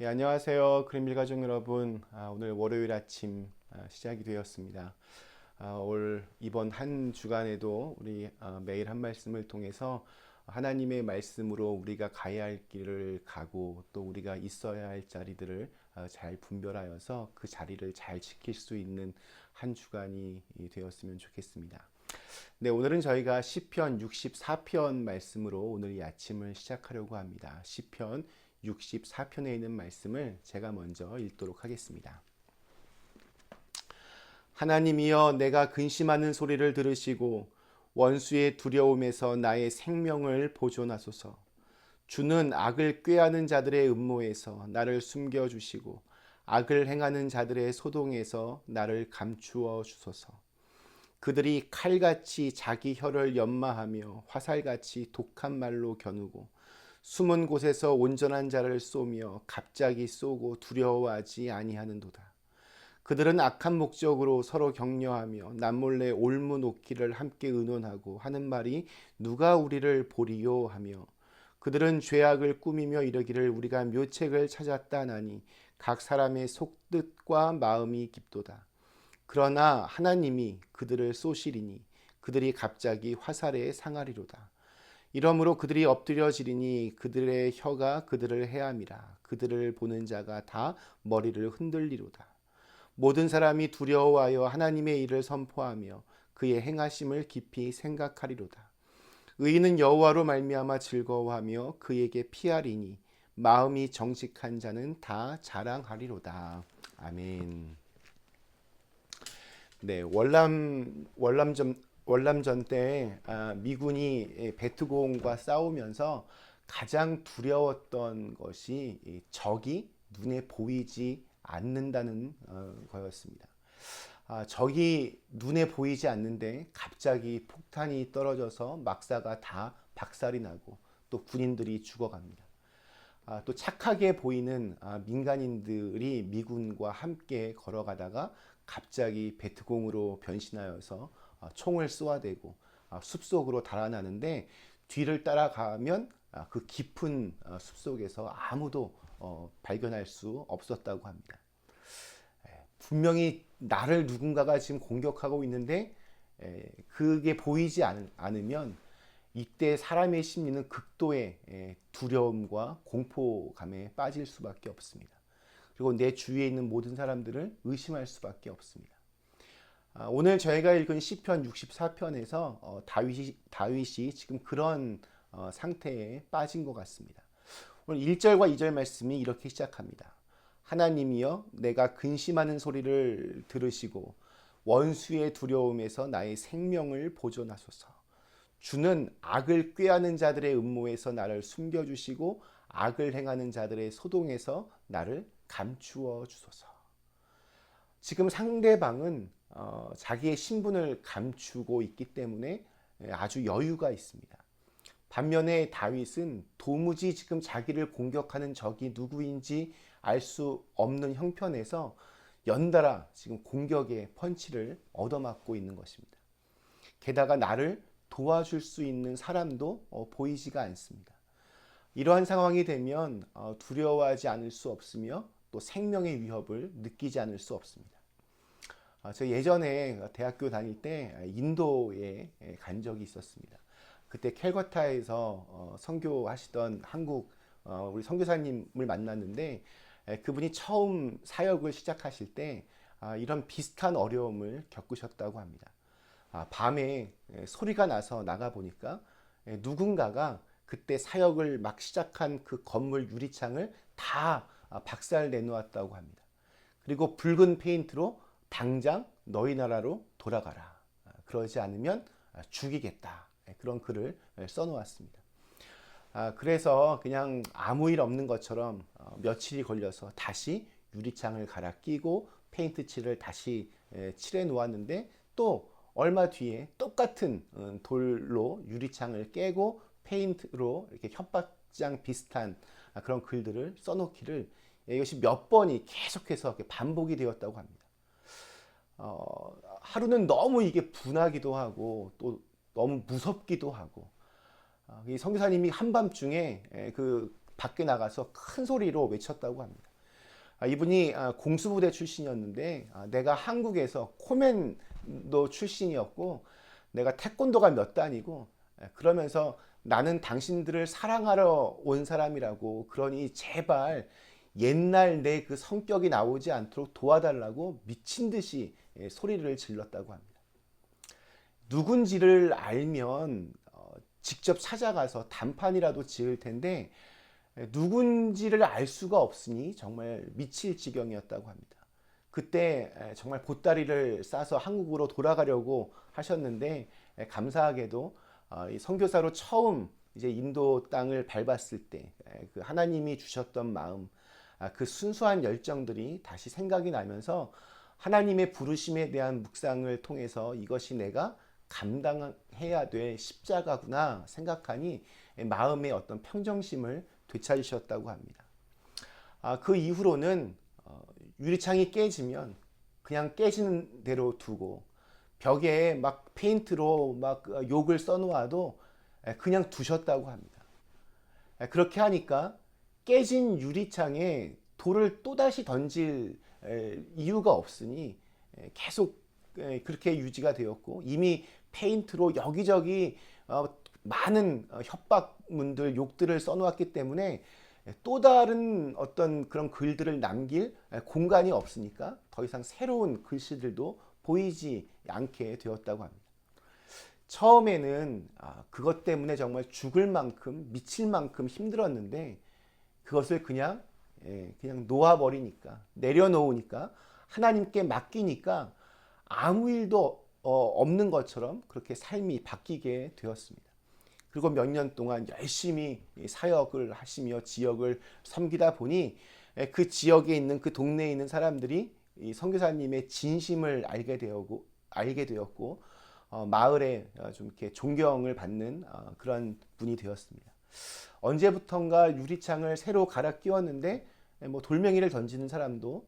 예, 안녕하세요. 그린빌 가족 여러분. 오늘 월요일 아침 시작이 되었습니다. 이번 한 주간에도 우리 매일 한 말씀을 통해서 하나님의 말씀으로 우리가 가야 할 길을 가고 또 우리가 있어야 할 자리들을 잘 분별하여서 그 자리를 잘 지킬 수 있는 한 주간이 되었으면 좋겠습니다. 네, 오늘은 저희가 시편 64편 말씀으로 오늘 이 아침을 시작하려고 합니다. 시편 64편에 있는 말씀을 제가 먼저 읽도록 하겠습니다. 하나님이여, 내가 근심하는 소리를 들으시고 원수의 두려움에서 나의 생명을 보존하소서. 주는 악을 꾀하는 자들의 음모에서 나를 숨겨주시고 악을 행하는 자들의 소동에서 나를 감추어 주소서. 그들이 칼같이 자기 혀를 연마하며 화살같이 독한 말로 겨누고 숨은 곳에서 온전한 자를 쏘며 갑자기 쏘고 두려워하지 아니하는도다. 그들은 악한 목적으로 서로 격려하며 남몰래 올무 놓기를 함께 의논하고 하는 말이 누가 우리를 보리요 하며 그들은 죄악을 꾸미며 이르기를 우리가 묘책을 찾았다 나니 각 사람의 속뜻과 마음이 깊도다. 그러나 하나님이 그들을 쏘시리니 그들이 갑자기 화살에 상하리로다. 이러므로 그들이 엎드려지리니 그들의 혀가 그들을 해함이라. 그들을 보는 자가 다 머리를 흔들리로다. 모든 사람이 두려워하여 하나님의 일을 선포하며 그의 행하심을 깊이 생각하리로다. 의인은 여호와로 말미암아 즐거워하며 그에게 피하리니 마음이 정직한 자는 다 자랑하리로다. 아멘. 월남전 때 미군이 베트공과 싸우면서 가장 두려웠던 것이 적이 눈에 보이지 않는다는 거였습니다. 적이 눈에 보이지 않는데 갑자기 폭탄이 떨어져서 막사가 다 박살이 나고 또 군인들이 죽어갑니다. 또 착하게 보이는 민간인들이 미군과 함께 걸어가다가 갑자기 베트공으로 변신하여서 총을 쏘아대고 숲속으로 달아나는데 뒤를 따라가면 그 깊은 숲속에서 아무도 발견할 수 없었다고 합니다. 분명히 나를 누군가가 지금 공격하고 있는데 그게 보이지 않으면 이때 사람의 심리는 극도의 두려움과 공포감에 빠질 수밖에 없습니다. 그리고 내 주위에 있는 모든 사람들을 의심할 수밖에 없습니다. 오늘 저희가 읽은 시편 64편에서 다윗이 지금 그런 상태에 빠진 것 같습니다. 오늘 1절과 2절 말씀이 이렇게 시작합니다. 하나님이여, 내가 근심하는 소리를 들으시고 원수의 두려움에서 나의 생명을 보존하소서. 주는 악을 꾀하는 자들의 음모에서 나를 숨겨주시고 악을 행하는 자들의 소동에서 나를 감추어 주소서. 지금 상대방은 자기의 신분을 감추고 있기 때문에 아주 여유가 있습니다. 반면에 다윗은 도무지 지금 자기를 공격하는 적이 누구인지 알 수 없는 형편에서 연달아 지금 공격의 펀치를 얻어맞고 있는 것입니다. 게다가 나를 도와줄 수 있는 사람도 보이지가 않습니다. 이러한 상황이 되면 두려워하지 않을 수 없으며 또 생명의 위협을 느끼지 않을 수 없습니다. 저 예전에 대학교 다닐 때 인도에 간 적이 있었습니다. 그때 캘커타에서 선교하시던 한국 우리 선교사님을 만났는데 그분이 처음 사역을 시작하실 때 이런 비슷한 어려움을 겪으셨다고 합니다. 밤에 소리가 나서 나가 보니까 누군가가 그때 사역을 막 시작한 그 건물 유리창을 다 박살 내놓았다고 합니다. 그리고 붉은 페인트로 당장 너희 나라로 돌아가라. 그러지 않으면 죽이겠다. 그런 글을 써놓았습니다. 그래서 그냥 아무 일 없는 것처럼 며칠이 걸려서 다시 유리창을 갈아 끼고 페인트 칠을 다시 칠해 놓았는데 또 얼마 뒤에 똑같은 돌로 유리창을 깨고 페인트로 이렇게 협박장 비슷한 그런 글들을 써놓기를 이것이 몇 번이 계속해서 이렇게 반복이 되었다고 합니다. 하루는 너무 이게 분하기도 하고 또 너무 무섭기도 하고 이 선교사님이 한밤중에 그 밖에 나가서 큰 소리로 외쳤다고 합니다. 이분이 공수부대 출신이었는데 내가 한국에서 코맨도 출신이었고 내가 태권도가 몇 단이고 그러면서 나는 당신들을 사랑하러 온 사람이라고 그러니 제발 옛날 내 그 성격이 나오지 않도록 도와달라고 미친 듯이 소리를 질렀다고 합니다. 누군지를 알면 직접 찾아가서 단판이라도 지을 텐데 누군지를 알 수가 없으니 정말 미칠 지경이었다고 합니다. 그때 정말 보따리를 싸서 한국으로 돌아가려고 하셨는데 감사하게도 이 선교사로 처음 이제 인도 땅을 밟았을 때 그 하나님이 주셨던 마음, 그 순수한 열정들이 다시 생각이 나면서 하나님의 부르심에 대한 묵상을 통해서 이것이 내가 감당해야 될 십자가구나 생각하니 마음의 어떤 평정심을 되찾으셨다고 합니다. 그 이후로는 유리창이 깨지면 그냥 깨지는 대로 두고 벽에 막 페인트로 막 욕을 써놓아도 그냥 두셨다고 합니다. 그렇게 하니까 깨진 유리창에 돌을 또다시 던질 이유가 없으니 계속 그렇게 유지가 되었고 이미 페인트로 여기저기 많은 협박문들, 욕들을 써놓았기 때문에 또 다른 어떤 그런 글들을 남길 공간이 없으니까 더 이상 새로운 글씨들도 보이지 않게 되었다고 합니다. 처음에는 그것 때문에 정말 죽을 만큼 미칠 만큼 힘들었는데 그것을 그냥 놓아버리니까 내려놓으니까 하나님께 맡기니까 아무 일도 없는 것처럼 그렇게 삶이 바뀌게 되었습니다. 그리고 몇 년 동안 열심히 사역을 하시며 지역을 섬기다 보니 그 지역에 있는 그 동네에 있는 사람들이 이 선교사님의 진심을 알게 되었고 마을에 좀 이렇게 존경을 받는 그런 분이 되었습니다. 언제부턴가 유리창을 새로 갈아 끼웠는데 뭐 돌멩이를 던지는 사람도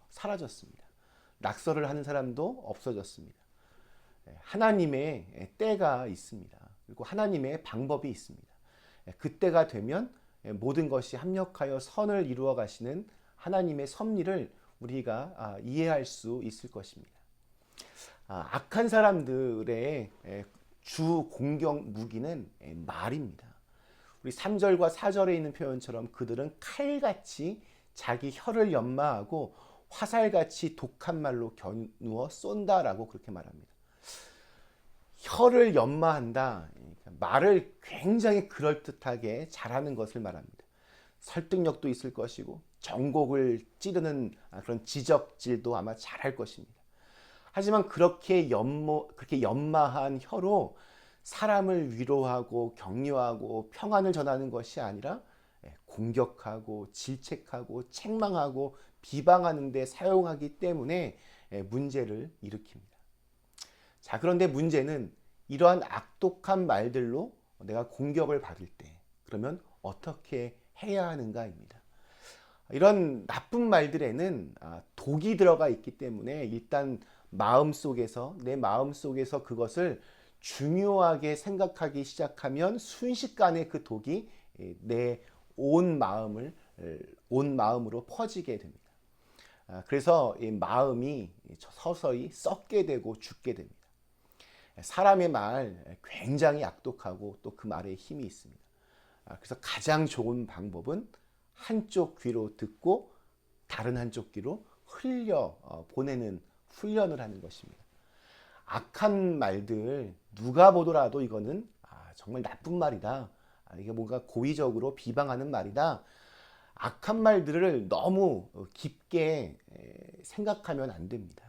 사라졌습니다. 낙서를 하는 사람도 없어졌습니다. 하나님의 때가 있습니다. 그리고 하나님의 방법이 있습니다. 그때가 되면 모든 것이 합력하여 선을 이루어 가시는 하나님의 섭리를 우리가 이해할 수 있을 것입니다. 악한 사람들의 주 공격 무기는 말입니다. 우리 3절과 4절에 있는 표현처럼 그들은 칼같이 자기 혀를 연마하고 화살같이 독한 말로 겨누어 쏜다라고 그렇게 말합니다. 혀를 연마한다. 말을 굉장히 그럴듯하게 잘하는 것을 말합니다. 설득력도 있을 것이고 정곡을 찌르는 그런 지적질도 아마 잘할 것입니다. 하지만 그렇게 연마한 혀로 사람을 위로하고 격려하고 평안을 전하는 것이 아니라 공격하고 질책하고 책망하고 비방하는 데 사용하기 때문에 문제를 일으킵니다. 자, 그런데 문제는 이러한 악독한 말들로 내가 공격을 받을 때 그러면 어떻게 해야 하는가입니다. 이런 나쁜 말들에는 독이 들어가 있기 때문에 일단 내 마음속에서 그것을 중요하게 생각하기 시작하면 순식간에 그 독이 내 온 마음으로 퍼지게 됩니다. 그래서 이 마음이 서서히 썩게 되고 죽게 됩니다. 사람의 말 굉장히 악독하고 또 그 말에 힘이 있습니다. 그래서 가장 좋은 방법은 한쪽 귀로 듣고 다른 한쪽 귀로 흘려 보내는 훈련을 하는 것입니다. 악한 말들 누가 보더라도 이거는 정말 나쁜 말이다. 이게 뭔가 고의적으로 비방하는 말이다. 악한 말들을 너무 깊게 생각하면 안 됩니다.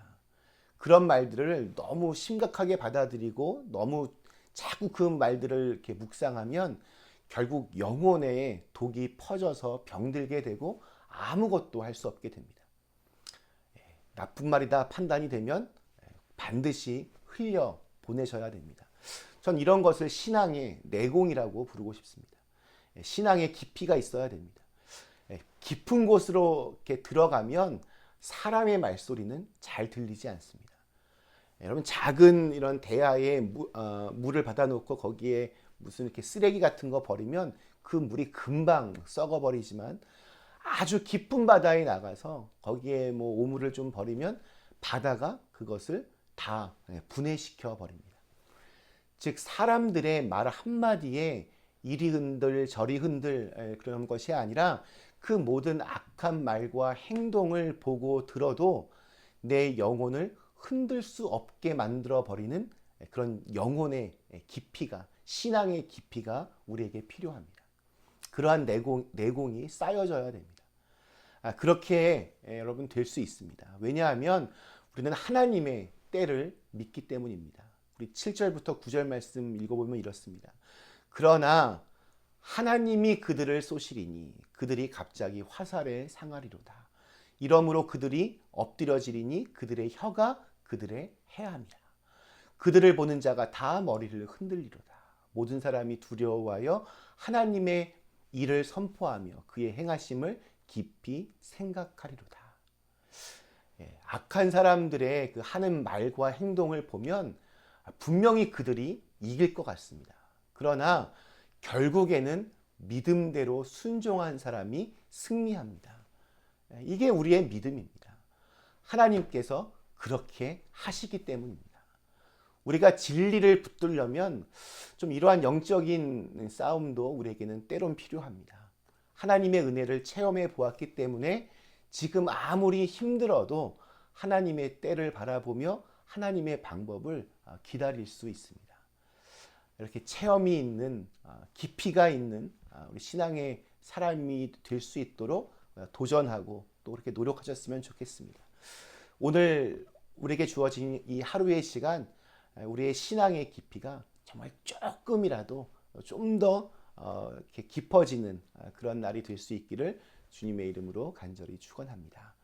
그런 말들을 너무 심각하게 받아들이고 너무 자꾸 그 말들을 이렇게 묵상하면 결국 영혼에 독이 퍼져서 병들게 되고 아무것도 할 수 없게 됩니다. 나쁜 말이다 판단이 되면 반드시 흘려 보내셔야 됩니다. 전 이런 것을 신앙의 내공이라고 부르고 싶습니다. 신앙의 깊이가 있어야 됩니다. 깊은 곳으로 이렇게 들어가면 사람의 말소리는 잘 들리지 않습니다. 여러분 작은 이런 대야에 물을 받아놓고 거기에 무슨 이렇게 쓰레기 같은 거 버리면 그 물이 금방 썩어버리지만 아주 깊은 바다에 나가서 거기에 뭐 오물을 좀 버리면 바다가 그것을 다 분해시켜 버립니다. 즉 사람들의 말 한마디에 이리 흔들 저리 흔들 그런 것이 아니라 그 모든 악한 말과 행동을 보고 들어도 내 영혼을 흔들 수 없게 만들어 버리는 그런 영혼의 깊이가, 신앙의 깊이가 우리에게 필요합니다. 그러한 내공이 쌓여져야 됩니다. 그렇게 여러분 될 수 있습니다. 왜냐하면 우리는 하나님의 때를 믿기 때문입니다. 우리 7절부터 9절 말씀 읽어보면 이렇습니다. 그러나 하나님이 그들을 쏘시리니 그들이 갑자기 화살에 상하리로다. 이러므로 그들이 엎드려지리니 그들의 혀가 그들의 해함이라. 그들을 보는 자가 다 머리를 흔들리로다. 모든 사람이 두려워하여 하나님의 일을 선포하며 그의 행하심을 깊이 생각하리로다. 악한 사람들의 그 하는 말과 행동을 보면 분명히 그들이 이길 것 같습니다. 그러나 결국에는 믿음대로 순종한 사람이 승리합니다. 이게 우리의 믿음입니다. 하나님께서 그렇게 하시기 때문입니다. 우리가 진리를 붙들려면 좀 이러한 영적인 싸움도 우리에게는 때론 필요합니다. 하나님의 은혜를 체험해 보았기 때문에 지금 아무리 힘들어도 하나님의 때를 바라보며 하나님의 방법을 기다릴 수 있습니다. 이렇게 체험이 있는, 깊이가 있는 우리 신앙의 사람이 될 수 있도록 도전하고 또 그렇게 노력하셨으면 좋겠습니다. 오늘 우리에게 주어진 이 하루의 시간, 우리의 신앙의 깊이가 정말 조금이라도 좀 더 이렇게 깊어지는 그런 날이 될 수 있기를 주님의 이름으로 간절히 축원합니다.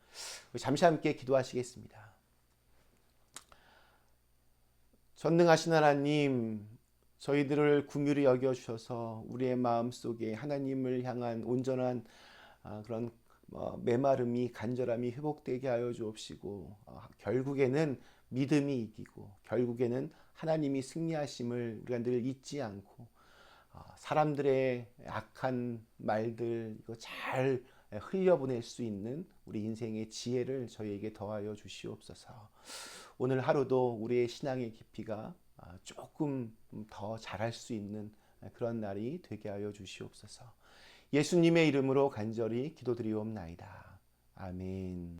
잠시 함께 기도하시겠습니다. 전능하신 하나님, 저희들을 긍휼히 여겨 주셔서 우리의 마음 속에 하나님을 향한 온전한 그런 메마름이, 간절함이 회복되게 하여 주옵시고, 결국에는 믿음이 이기고 결국에는 하나님이 승리하심을 우리가 늘 잊지 않고 사람들의 악한 말들 이거 잘 흘려보낼 수 있는 우리 인생의 지혜를 저희에게 더하여 주시옵소서. 오늘 하루도 우리의 신앙의 깊이가 조금 더 잘할 수 있는 그런 날이 되게 하여 주시옵소서. 예수님의 이름으로 간절히 기도드리옵나이다. 아멘.